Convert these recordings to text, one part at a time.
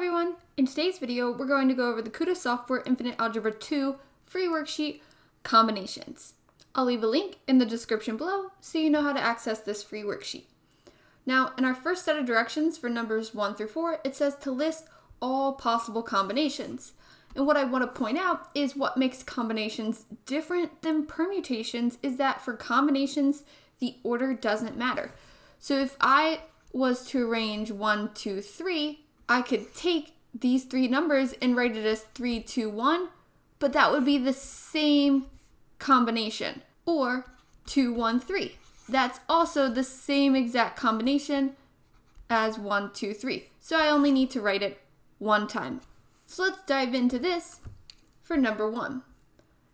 everyone! In today's video, we're going to go over the KutaSoftware Infinite Algebra 2 free worksheet, Combinations. I'll leave a link in the description below so you know how to access this free worksheet. Now, in our first set of directions for numbers 1 through 4, it says to list all possible combinations. And what I want to point out is what makes combinations different than permutations is that for combinations, the order doesn't matter. So if I was to arrange 1, 2, 3, I could take these three numbers and write it as 3, 2, 1, but that would be the same combination. Or 2, 1, 3. That's also the same exact combination as 1, 2, 3. So I only need to write it one time. So let's dive into this for number 1.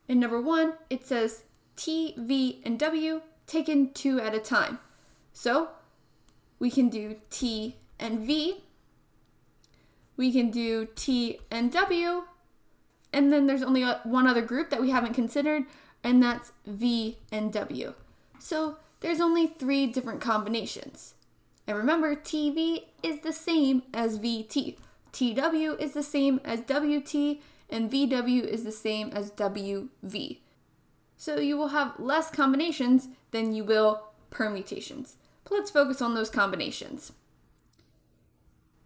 In number 1, it says T, V, and W taken 2 at a time. So we can do T and V. We can do T and W. And then there's only one other group that we haven't considered, and that's V and W. So there's only 3 different combinations. And remember, TV is the same as VT. TW is the same as WT, and VW is the same as WV. So you will have less combinations than you will permutations. But let's focus on those combinations.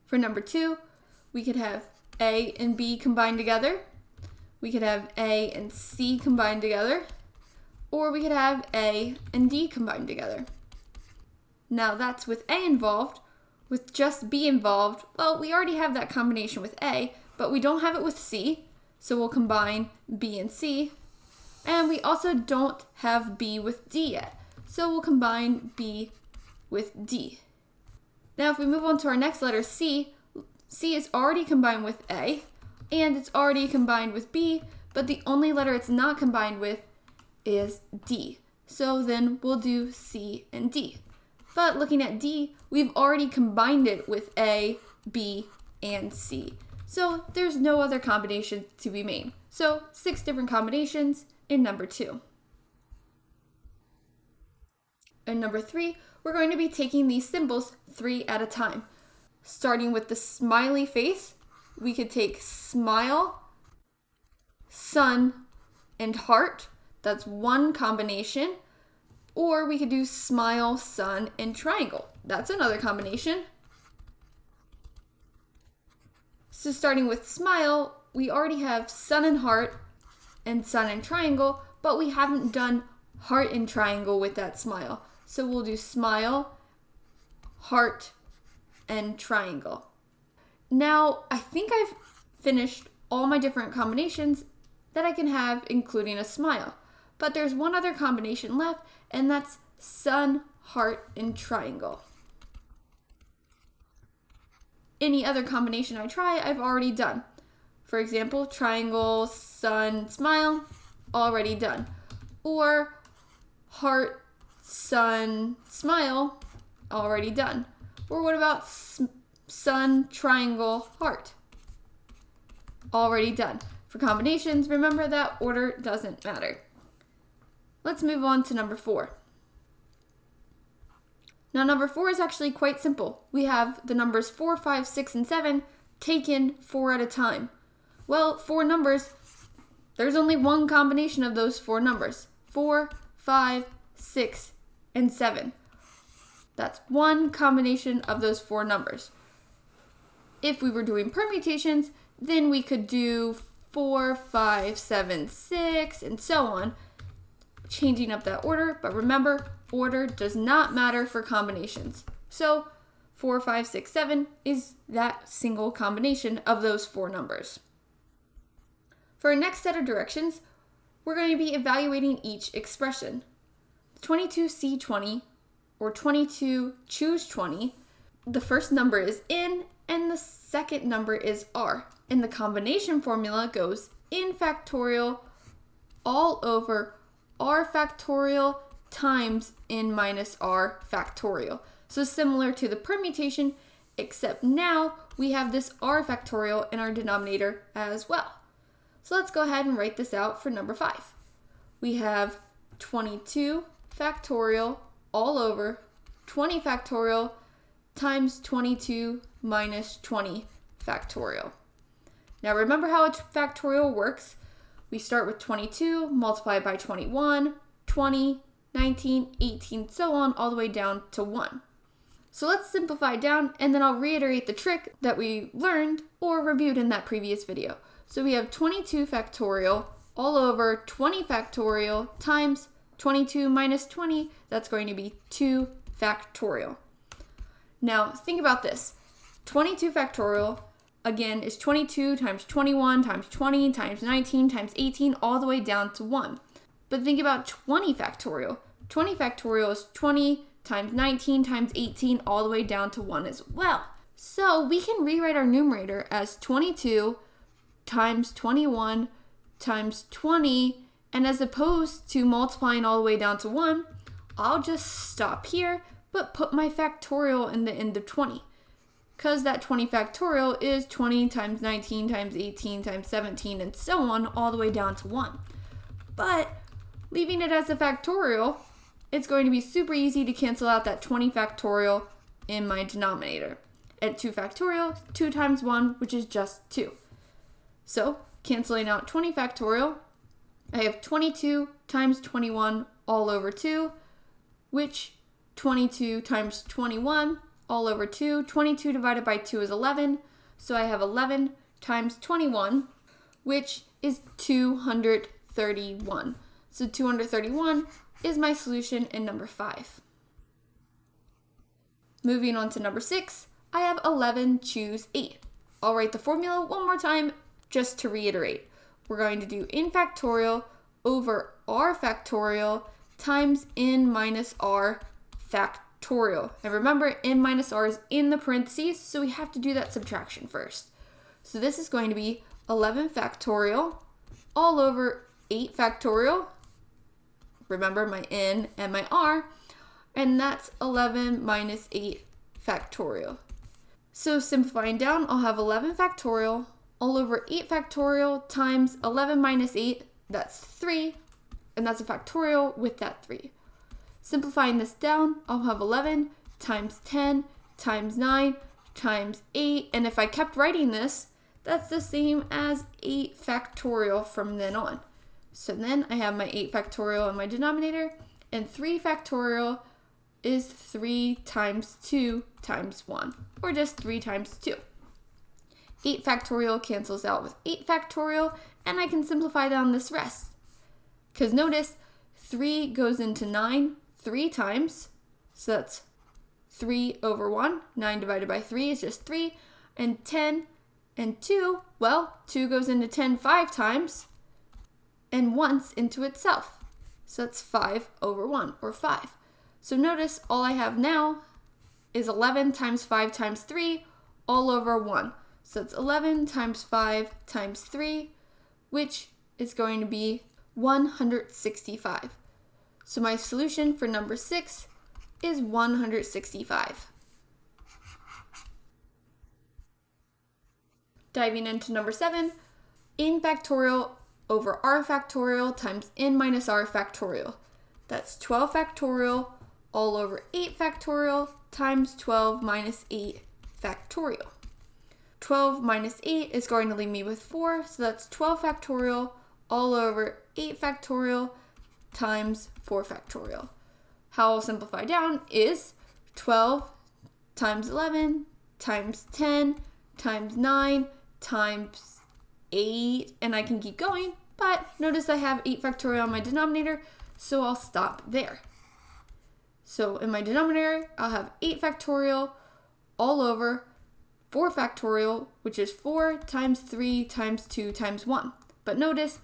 For number 2, we could have A and B combined together. We could have A and C combined together. Or we could have A and D combined together. Now that's with A involved. With just B involved, well, we already have that combination with A, but we don't have it with C, so we'll combine B and C. And we also don't have B with D yet, so we'll combine B with D. Now if we move on to our next letter, C, C is already combined with A, and it's already combined with B, but the only letter it's not combined with is D. So then we'll do C and D. But looking at D, we've already combined it with A, B, and C. So there's no other combination to be made. So 6 different combinations in number 2. In number 3, we're going to be taking these symbols 3 at a time. Starting with the smiley face, we could take smile, sun, and heart. That's one combination. Or we could do smile, sun, and triangle. That's another combination. So starting with smile, we already have sun and heart and sun and triangle, but we haven't done heart and triangle with that smile. So we'll do smile, heart, and triangle. Now, I think I've finished all my different combinations that I can have, including a smile. But there's one other combination left, and that's sun, heart, and triangle. Any other combination I try, I've already done. For example, triangle, sun, smile, already done. Or heart, sun, smile, already done. Or what about sun, triangle, heart? Already done. For combinations, remember that order doesn't matter. Let's move on to number 4. Now number 4 is actually quite simple. We have the numbers 4, 5, 6, and 7 taken 4 at a time. Well, 4 numbers, there's only one combination of those 4 numbers. 4, 5, 6, and 7. That's one combination of those 4 numbers. If we were doing permutations, then we could do 4, 5, 7, 6, and so on, changing up that order, but remember, order does not matter for combinations. So 4, 5, 6, 7 is that single combination of those 4 numbers. For our next set of directions, we're going to be evaluating each expression. 22C20 or 22 choose 20, the first number is in and the second number is r. And the combination formula goes in factorial all over r factorial times n minus r factorial. So similar to the permutation, except now we have this r factorial in our denominator as well. So let's go ahead and write this out for number 5. We have 22 factorial all over 20 factorial times 22 minus 20 factorial. Now remember how a factorial works. We start with 22, multiply it by 21, 20, 19, 18, so on, all the way down to 1. So let's simplify down, and then I'll reiterate the trick that we learned or reviewed in that previous video. So we have 22 factorial all over 20 factorial times 22 minus 20, that's going to be 2 factorial. Now think about this. 22 factorial, again, is 22 times 21 times 20 times 19 times 18, all the way down to 1. But think about 20 factorial. 20 factorial is 20 times 19 times 18, all the way down to 1 as well. So we can rewrite our numerator as 22 times 21 times 20, and as opposed to multiplying all the way down to 1, I'll just stop here, but put my factorial in the end of 20. Because that 20 factorial is 20 times 19 times 18 times 17, and so on, all the way down to 1. But leaving it as a factorial, it's going to be super easy to cancel out that 20 factorial in my denominator. At 2 factorial, 2 times 1, which is just 2. So, canceling out 20 factorial, I have 22 times 21 all over 2, which 22 times 21 all over 2. 22 divided by 2 is 11, so I have 11 times 21, which is 231. So 231 is my solution in number 5. Moving on to number 6, I have 11 choose 8. I'll write the formula one more time just to reiterate. We're going to do n factorial over r factorial times n minus r factorial. And remember, n minus r is in the parentheses, so we have to do that subtraction first. So this is going to be 11 factorial all over 8 factorial. Remember my n and my r, and that's 11 minus 8 factorial. So simplifying down, I'll have 11 factorial all over 8 factorial times 11 minus 8, that's 3, and that's a factorial with that 3. Simplifying this down, I'll have 11 times 10 times 9 times 8, and if I kept writing this, that's the same as 8 factorial from then on. So then I have my 8 factorial in my denominator, and 3 factorial is 3 times 2 times 1, or just 3 times 2. 8 factorial cancels out with 8 factorial, and I can simplify down this rest. Because notice, 3 goes into 9 3 times, so that's 3 over 1. 9 divided by 3 is just 3, and 10 and 2, well, 2 goes into 10 5 times, and once into itself. So that's 5 over 1, or 5. So notice all I have now is 11 times 5 times 3 all over 1. So it's 11 times 5 times 3, which is going to be 165. So my solution for number 6 is 165. Diving into number 7, n factorial over r factorial times n minus r factorial. That's 12 factorial all over 8 factorial times 12 minus 8 factorial. 12 minus 8 is going to leave me with 4, so that's 12 factorial all over 8 factorial times 4 factorial. How I'll simplify down is 12 times 11 times 10 times 9 times 8, and I can keep going, but notice I have 8 factorial on my denominator, so I'll stop there. So in my denominator, I'll have 8 factorial all over 4 factorial, which is 4 times 3 times 2 times 1. But notice,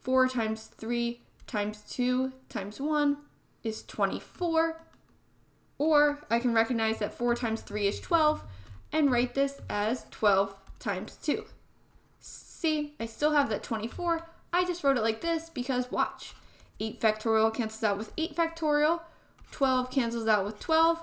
4 times 3 times 2 times 1 is 24, or I can recognize that 4 times 3 is 12, and write this as 12 times 2. See, I still have that 24, I just wrote it like this because watch. 8 factorial cancels out with 8 factorial, 12 cancels out with 12,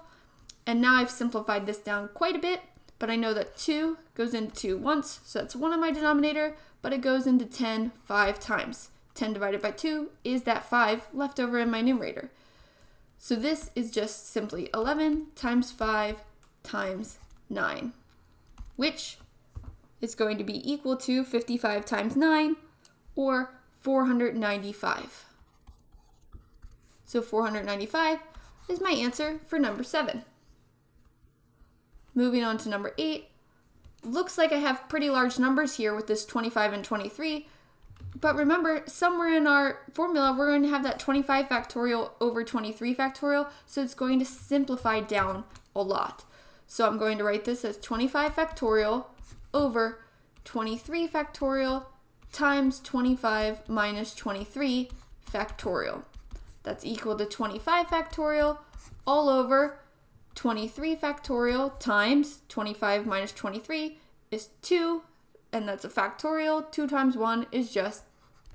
and now I've simplified this down quite a bit, but I know that 2 goes into 2 once, so that's 1 in my denominator, but it goes into 10 5 times. 10 divided by 2 is that 5 left over in my numerator. So this is just simply 11 times 5 times 9, which is going to be equal to 55 times 9, or 495. So 495 is my answer for number 7. Moving on to number 8. Looks like I have pretty large numbers here with this 25 and 23. But remember, somewhere in our formula, we're going to have that 25 factorial over 23 factorial. So it's going to simplify down a lot. So I'm going to write this as 25 factorial over 23 factorial times 25 minus 23 factorial. That's equal to 25 factorial all over 23 factorial times 25 minus 23 is 2, and that's a factorial. 2 times 1 is just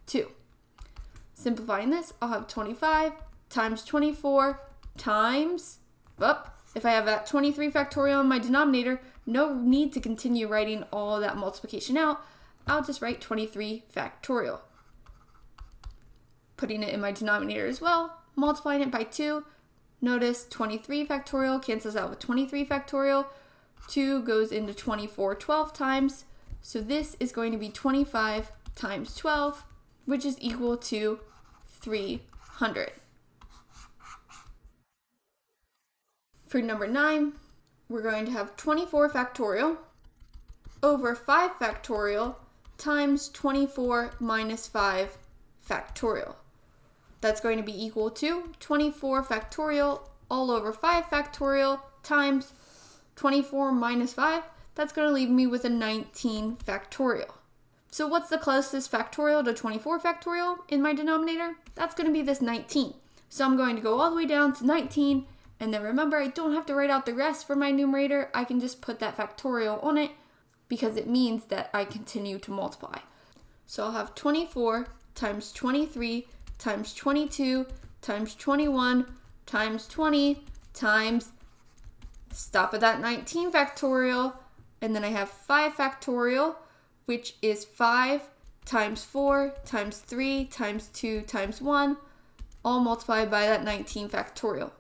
2. Simplifying this, I'll have 25 times 24 times, if I have that 23 factorial in my denominator, no need to continue writing all that multiplication out. I'll just write 23 factorial. Putting it in my denominator as well, multiplying it by 2. Notice 23 factorial cancels out with 23 factorial. 2 goes into 24 12 times. So this is going to be 25 times 12, which is equal to 300. For number 9, we're going to have 24 factorial over 5 factorial times 24 minus 5 factorial. That's going to be equal to 24 factorial all over 5 factorial times 24 minus 5. That's going to leave me with a 19 factorial. So what's the closest factorial to 24 factorial in my denominator? That's going to be this 19. So I'm going to go all the way down to 19. And then remember, I don't have to write out the rest for my numerator. I can just put that factorial on it because it means that I continue to multiply. So I'll have 24 times 23 times 22 times 21 times 20 times, stop at that 19 factorial, and then I have 5 factorial, which is 5 times 4 times 3 times 2 times 1, all multiplied by that 19 factorial.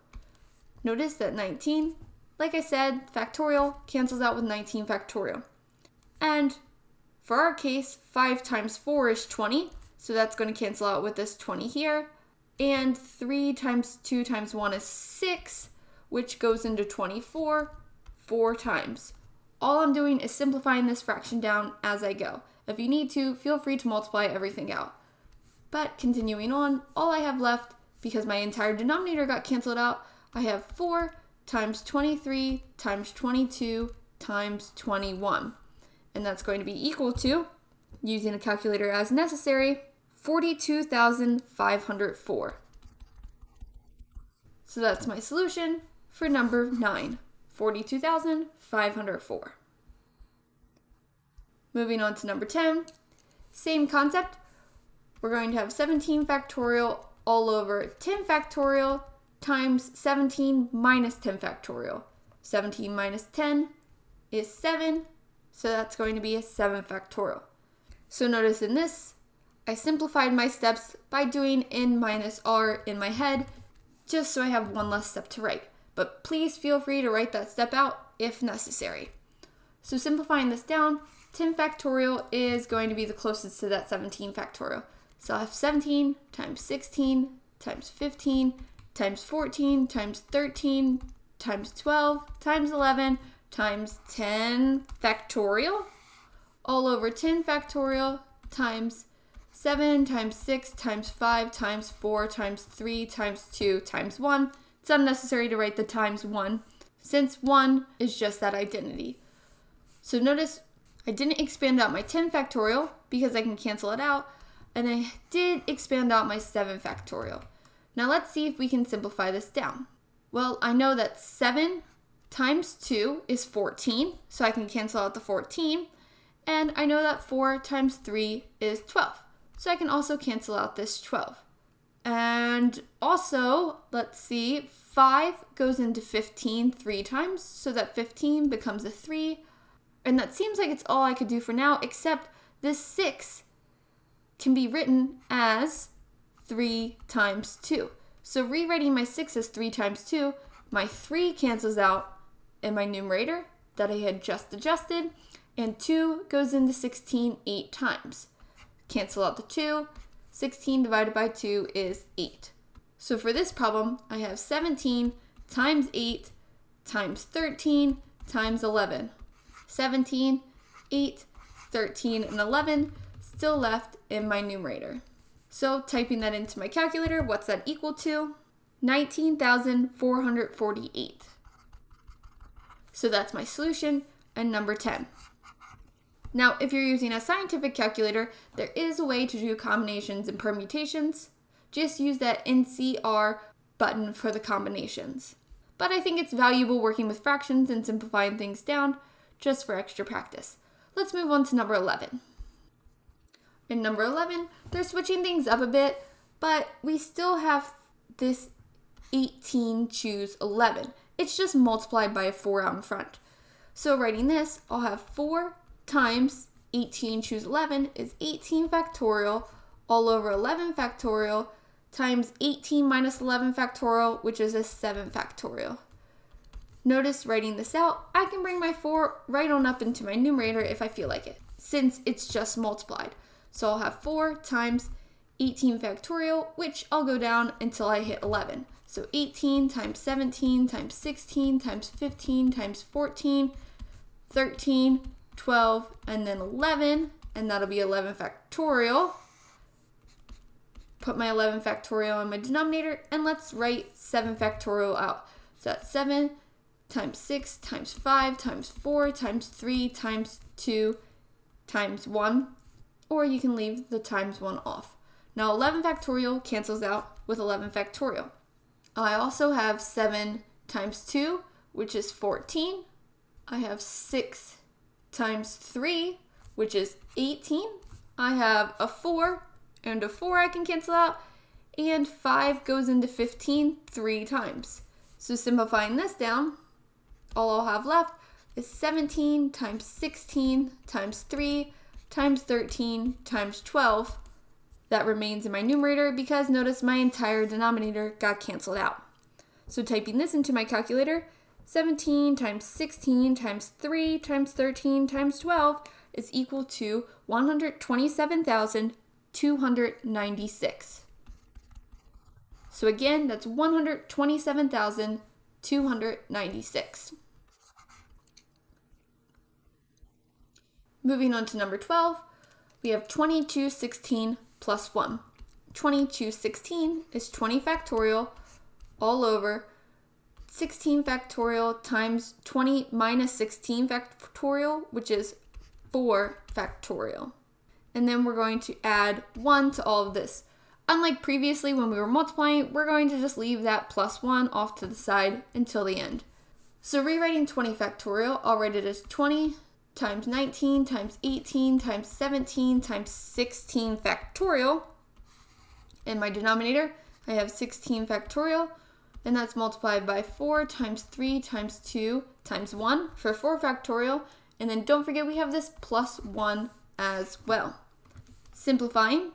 Notice that 19, like I said, factorial cancels out with 19 factorial. And for our case, 5 times 4 is 20, so that's going to cancel out with this 20 here. And 3 times 2 times 1 is 6, which goes into 24 4 times. All I'm doing is simplifying this fraction down as I go. If you need to, feel free to multiply everything out. But continuing on, all I have left, because my entire denominator got canceled out, I have 4 times 23 times 22 times 21. And that's going to be equal to, using a calculator as necessary, 42,504. So that's my solution for number 9, 42,504. Moving on to number 10, same concept. We're going to have 17 factorial all over 10 factorial times 17 minus 10 factorial. 17 minus 10 is 7, so that's going to be a 7 factorial. So notice in this, I simplified my steps by doing n minus r in my head, just so I have one less step to write. But please feel free to write that step out if necessary. So simplifying this down, 10 factorial is going to be the closest to that 17 factorial. So I'll have 17 times 16 times 15 times 14 times 13 times 12 times 11 times 10 factorial all over 10 factorial times 7 times 6 times 5 times 4 times 3 times 2 times 1. It's unnecessary to write the times 1 since 1 is just that identity. So notice I didn't expand out my 10 factorial because I can cancel it out, and I did expand out my 7 factorial. Now let's see if we can simplify this down. Well, I know that 7 times 2 is 14, so I can cancel out the 14. And I know that 4 times 3 is 12, so I can also cancel out this 12. And also, let's see, 5 goes into 15 3 times, so that 15 becomes a 3. And that seems like it's all I could do for now, except this 6 can be written as 3 times 2. So rewriting my 6 as 3 times 2, my 3 cancels out in my numerator that I had just adjusted, and 2 goes into 16 8 times. Cancel out the 2. 16 divided by 2 is 8. So for this problem, I have 17 times 8 times 13 times 11. 17, 8, 13, and 11 still left in my numerator. So typing that into my calculator, what's that equal to? 19,448. So that's my solution and number 10. Now, if you're using a scientific calculator, there is a way to do combinations and permutations. Just use that NCR button for the combinations. But I think it's valuable working with fractions and simplifying things down just for extra practice. Let's move on to number 11. In number 11, they're switching things up a bit, but we still have this 18 choose 11. It's just multiplied by a 4 out in front. So writing this, I'll have 4 times 18 choose 11 is 18 factorial all over 11 factorial times 18 minus 11 factorial, which is a 7 factorial. Notice writing this out, I can bring my 4 right on up into my numerator if I feel like it, since it's just multiplied. So I'll have 4 times 18 factorial, which I'll go down until I hit 11. So 18 times 17 times 16 times 15 times 14, 13, 12, and then 11, and that'll be 11 factorial. Put my 11 factorial in my denominator, and let's write 7 factorial out. So that's 7 times 6 times 5 times 4 times 3 times 2 times 1, or you can leave the times 1 off. Now 11 factorial cancels out with 11 factorial. I also have 7 times 2, which is 14. I have 6 times 3, which is 18. I have a 4, and a 4 I can cancel out, and 5 goes into 15 3 times. So simplifying this down, all I'll have left is 17 times 16 times 3 times 13 times 12. That remains in my numerator because notice my entire denominator got canceled out. So typing this into my calculator, 17 times 16 times 3 times 13 times 12 is equal to 127,296. So again, that's 127,296. Moving on to number 12, we have 2216 plus 1. 2216 is 20 factorial all over 16 factorial times 20 minus 16 factorial, which is 4 factorial. And then we're going to add 1 to all of this. Unlike previously when we were multiplying, we're going to just leave that plus 1 off to the side until the end. So rewriting 20 factorial, I'll write it as 20 times 19 times 18 times 17 times 16 factorial. In my denominator, I have 16 factorial, and that's multiplied by 4 times 3 times 2 times 1 for 4 factorial. And then don't forget we have this plus 1 as well. Simplifying,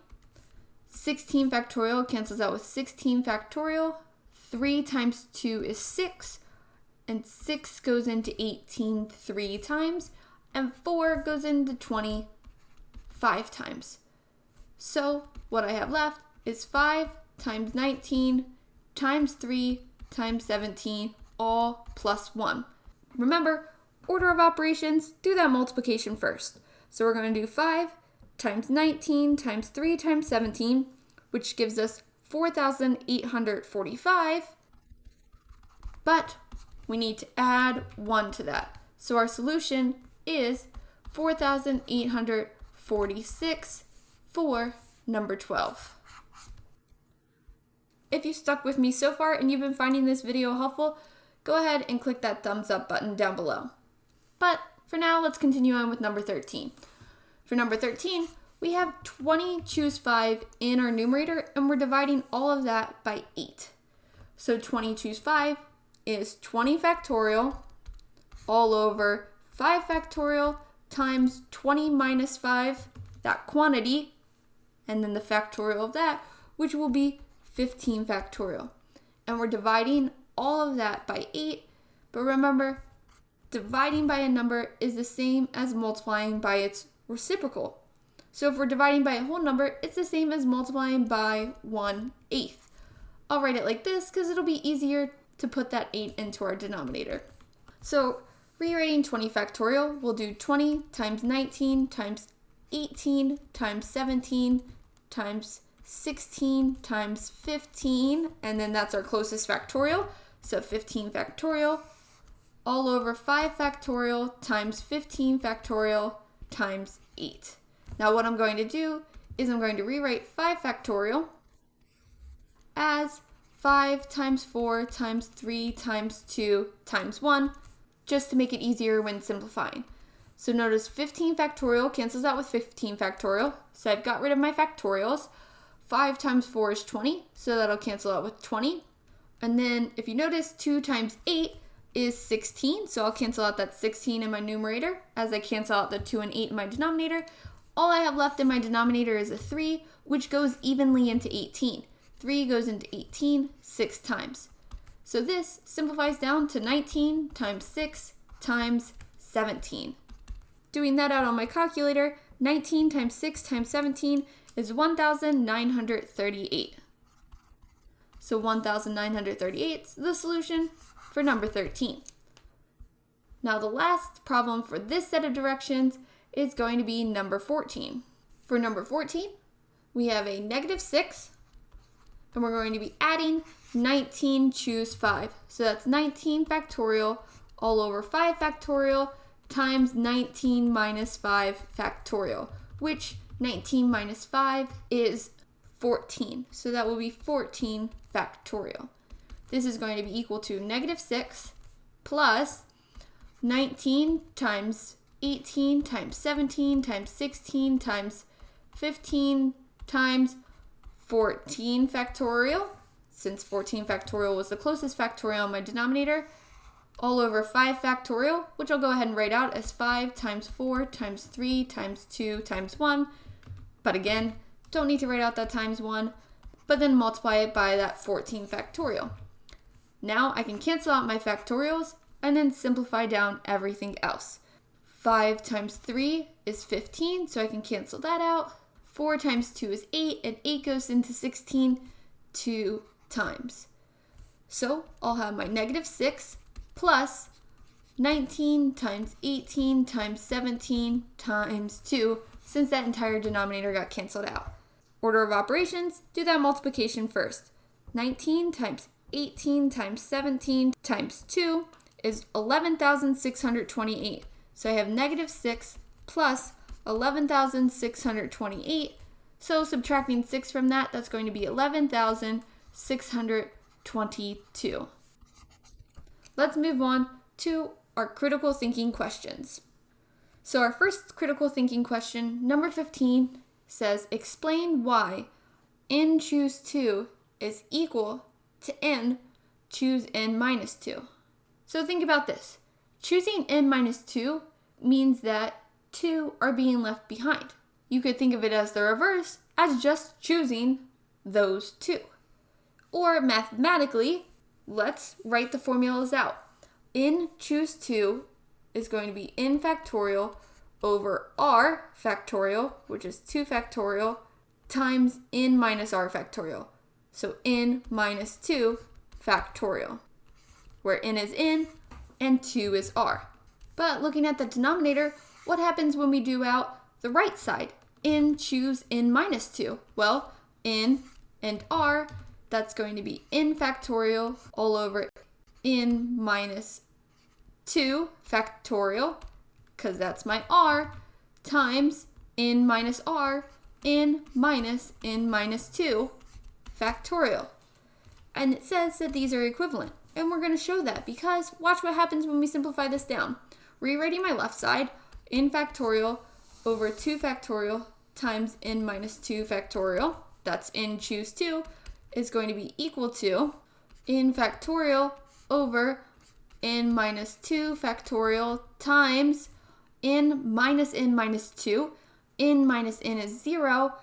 16 factorial cancels out with 16 factorial. 3 times 2 is 6, and 6 goes into 18 3 times, and 4 goes into 20 5 times. So what I have left is 5 times 19 times 3 times 17, all plus 1. Remember, order of operations, do that multiplication first. So we're going to do 5 times 19 times 3 times 17, which gives us 4,845. But we need to add 1 to that. So our solution is 4,846 for number 12. If you stuck with me so far and you've been finding this video helpful, go ahead and click that thumbs up button down below. But for now, let's continue on with number 13. For number 13, we have 20 choose 5 in our numerator, and we're dividing all of that by 8. So 20 choose 5 is 20 factorial all over 5 factorial times 20 minus 5, that quantity, and then the factorial of that, which will be 15 factorial. And we're dividing all of that by 8, but remember, dividing by a number is the same as multiplying by its reciprocal. So if we're dividing by a whole number, it's the same as multiplying by 1/8. I'll write it like this because it'll be easier to put that 8 into our denominator. So rewriting 20 factorial, we'll do 20 times 19 times 18 times 17 times 16 times 15, and then that's our closest factorial, so 15 factorial, all over 5 factorial times 15 factorial times 8. Now what I'm going to do is I'm going to rewrite 5 factorial as 5 times 4 times 3 times 2 times 1, just to make it easier when simplifying. So notice 15 factorial cancels out with 15 factorial, so I've got rid of my factorials. 5 times 4 is 20, so that'll cancel out with 20. And then if you notice, 2 times 8 is 16, so I'll cancel out that 16 in my numerator as I cancel out the 2 and 8 in my denominator. All I have left in my denominator is a 3, which goes evenly into 18. 3 goes into 18 6 times. So this simplifies down to 19 times 6 times 17. Doing that out on my calculator, 19 times 6 times 17 is 1,938. So 1,938 is the solution for number 13. Now the last problem for this set of directions is going to be number 14. For number 14, we have a -6, and we're going to be adding 19 choose 5. So that's 19 factorial all over 5 factorial times 19 minus 5 factorial, which 19 minus 5 is 14. So that will be 14 factorial. This is going to be equal to -6 plus 19 times 18 times 17 times 16 times 15 times 14 factorial, since 14 factorial was the closest factorial in my denominator, all over 5 factorial, which I'll go ahead and write out as 5 times 4 times 3 times 2 times 1. But again, don't need to write out that times 1, but then multiply it by that 14 factorial. Now I can cancel out my factorials and then simplify down everything else. 5 times 3 is 15, so I can cancel that out. 4 times 2 is 8, and 8 goes into 16 2 times. So I'll have my -6 plus 19 times 18 times 17 times 2, since that entire denominator got canceled out. Order of operations, do that multiplication first. 19 times 18 times 17 times 2 is 11,628. So I have -6 plus 11,628. So subtracting 6 from that, that's going to be 11,622. Let's move on to our critical thinking questions. So our first critical thinking question, number 15, says explain why n choose 2 is equal to n choose n minus 2. So think about this. Choosing n minus 2 means that 2 are being left behind. You could think of it as the reverse, as just choosing those 2. Or mathematically, let's write the formulas out. N choose 2 is going to be n factorial over r factorial, which is 2 factorial, times n minus r factorial. So n minus 2 factorial, where n is n and 2 is r. But looking at the denominator, what happens when we do out the right side? N choose n minus 2. Well, n and r, that's going to be n factorial all over n minus 2 factorial, because that's my r, times n minus r, n minus 2 factorial. And it says that these are equivalent. And we're going to show that because watch what happens when we simplify this down. Rewriting my left side, n factorial over 2 factorial times n minus 2 factorial, that's n choose 2, is going to be equal to n factorial over n minus 2 factorial times n minus 2. N minus n is 0,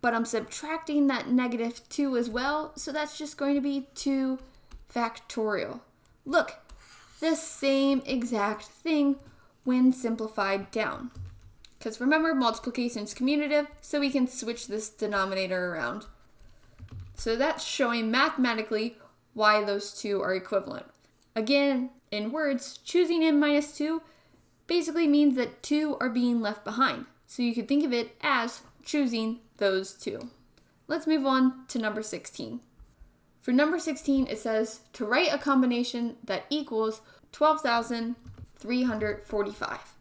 but I'm subtracting that -2 as well, so that's just going to be 2 factorial. Look, the same exact thing when simplified down. Because remember, multiplication is commutative, so we can switch this denominator around. So that's showing mathematically why those two are equivalent. Again, in words, choosing n minus 2 basically means that 2 are being left behind. So you could think of it as choosing those two. Let's move on to number 16. For number 16, it says to write a combination that equals 12,345.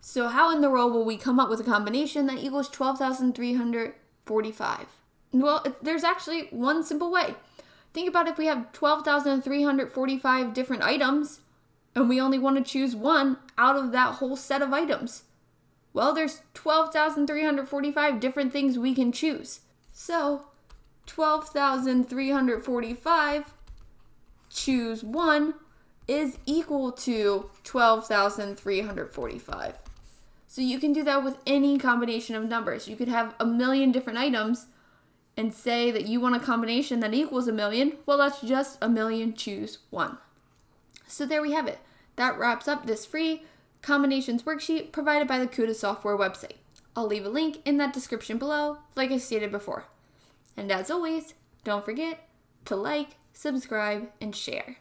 So how in the world will we come up with a combination that equals 12,345? Well, there's actually one simple way. Think about if we have 12,345 different items and we only want to choose one out of that whole set of items. Well, there's 12,345 different things we can choose. So 12,345 choose 1 is equal to 12,345. So you can do that with any combination of numbers. You could have a million different items and say that you want a combination that equals a million. Well, that's just a million, choose 1. So there we have it. That wraps up this free combinations worksheet provided by the KutaSoftware website. I'll leave a link in that description below, like I stated before. And as always, don't forget to like, subscribe, and share.